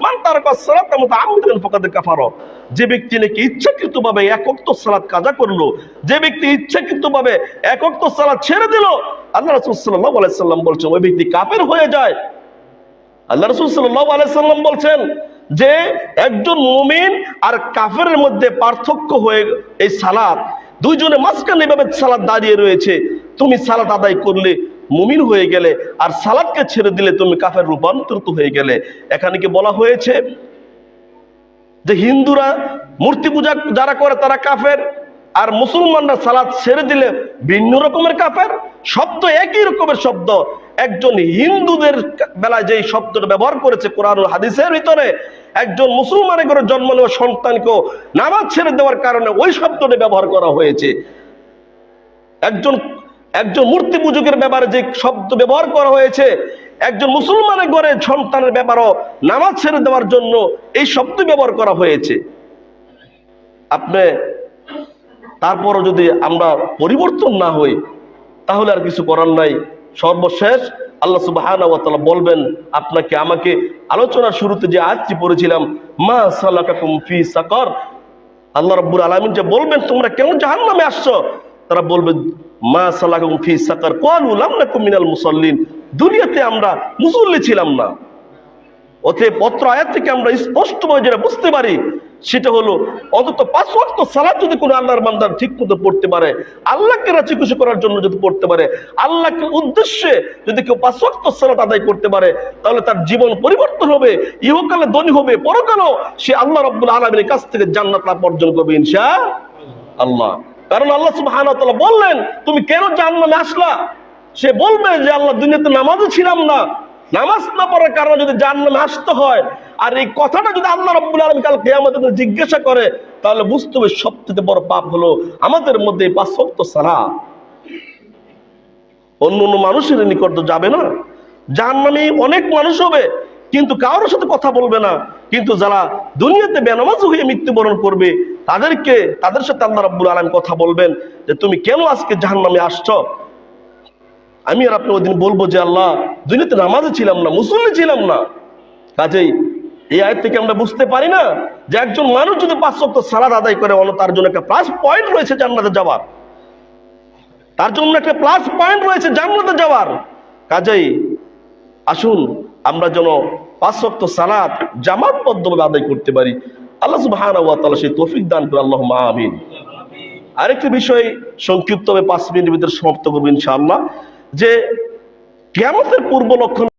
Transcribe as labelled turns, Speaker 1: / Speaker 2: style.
Speaker 1: মান তারাকা সালাতা মুতাআম্মিদান ফাকাদ কাফারা, যে ব্যক্তি নাকি ইচ্ছাকৃতভাবে এক ওয়াক্ত সালাত কাজা করলো, যে ব্যক্তি ইচ্ছাকৃতভাবে এক ওয়াক্ত সালাত ছেড়ে দিল, আল্লাহ রাসূল সাল্লাল্লাহু আলাইহি সাল্লাম বলছেন ওই ব্যক্তি কাফের হয়ে যায়। আল্লাহ রাসূল সাল্লাল্লাহু আলাইহি সাল্লাম বলছেন যে একজন মুমিন আর কাফেরের মধ্যে পার্থক্য হয়ে এই সালাত, দুইজনের মাঝখানে এভাবে সালাত দাঁড়িয়ে রয়েছে। তুমি সালাত আদায় করলে মুমিন হয়ে গেলে, আর সালাতকে ছেড়ে দিলে তুমি কাফের রূপান্তরিত হয়ে গেলে। এখানে কি বলা হয়েছে যে হিন্দুরা মূর্তি পূজা যারা করে তারা কাফের, আর মুসলমানরা সালাত ছেড়ে দিলে ভিন্ন রকমের কাফের? শব্দ একই রকমের শব্দ। একজন হিন্দুদের বেলায় যে শব্দটা ব্যবহার করেছে কোরআন ও হাদিসের ভিতরে, একজন মুসলমানের ঘরে জন্ম নেওয়া সন্তানকেও নামাজ ছেড়ে দেওয়ার কারণে ওই শব্দটা ব্যবহার করা হয়েছে। একজন মূর্তি পূজকের ব্যাপারে যে শব্দ ব্যবহার করা হয়েছে, একজন মুসলমানের ঘরে সন্তানের ব্যাপারও নামাজ ছেড়ে দেওয়ার জন্য এই শব্দ ব্যবহার করা হয়েছে। আপনি তারপরও যদি আমরা পরিবর্তন না হই তাহলে আর কিছু করার নাই। সর্বশেষ আল্লাহ সুবহানাহু ওয়া তাআলা বলবেন আপনাকে আমাকে। আলোচনার শুরুতে যে আয়াতটি পড়েছিলাম, মা সালাকাকুম ফি সাকার, আল্লাহ রাব্বুল আলামিন যে বলবেন তোমরা কেন জাহান্নামে আসছো, তারা বলবে মা সালাকাকুম ফি সাকার ক্বালু লাম নাকুম মিনাল মুসাল্লিন, দুনিয়াতে আমরা মুসল্লি ছিলাম না। অতএব পত্র আয়াত থেকে আমরা স্পষ্টভাবে যেটা বুঝতে পারি সেটা হলো অন্তত 5 ওয়াক্ত সালাত যদি কোনো আল্লাহর বান্দা ঠিক মতো পড়তে পারে, আল্লাহকে রাজি খুশি করার জন্য যদি পড়তে পারে, আল্লাহকে উদ্দেশ্যে যদি কেউ 5 ওয়াক্ত সালাত আদায় করতে পারে, তাহলে তার জীবন পরিবর্তন হবে, ইহকালে ধনী হবে, পরকালেও সে আল্লাহ রাব্বুল আলামিনের কাছ থেকে জান্নাত লাভ অর্জন করবে ইনশাআল্লাহ। কারণ আল্লাহ সুবহানাহু ওয়া তাআলা বললেন তুমি কেন জাহান্নামে আসলা? সে বলবে যে আল্লাহ দুনিয়াতে নামাজও ছিলাম না, নামাজ না পড়ার কারণে যদি জাহান্নামে আসতে হয়, আর এই কথাটা যদি আল্লাহ রাব্বুল আলামিন কাল কিয়ামতে জিজ্ঞাসা করে, তাহলে বুঝতে হবে সবচেয়ে বড় পাপ হলো আমাদের মধ্যে 5 ওয়াক্ত সালাত। অন্য মানুষের নিকট তো যাবে না, জাহান্নামে অনেক মানুষ হবে কিন্তু কারোর সাথে কথা বলবে না। কিন্তু যারা দুনিয়াতে বেনামাজ হয়ে মৃত্যুবরণ করবে তাদের সাথে আল্লাহ রাব্বুল আলামিন কথা বলবেন যে তুমি কেন আজকে জাহান্নামে আসছো। আমি আর আপনি ওইদিন বলবো যে আল্লাহ দুনিয়াতে নামাজে ছিলাম না, মুসল্লি ছিলাম না। কাজেই এই আয়াত থেকে আমরা বুঝতে পারি না যে একজন মানুষ যদি 5 ওয়াক্ত সালাত আদায় করে, তার জন্য একটা প্লাস পয়েন্ট রয়েছে জান্নাতে যাওয়ার, তার জন্য একটা প্লাস পয়েন্ট রয়েছে জান্নাতে যাওয়ার। কাজেই আসুন আমরা যেন 5 ওয়াক্ত সালাত জামাতবদ্ধভাবে আদায় করতে পারি। আল্লাহ সুবহানাহু ওয়া তাআলা সেই তৌফিক দান করে, আল্লাহুম্মা আমিন। আরেকটি বিষয় সংক্ষিপ্তভাবে 5 মিনিটের ভিতরে সমাপ্ত করব ইনশাআল্লাহ, যে কিয়ামতের পূর্ব লক্ষণ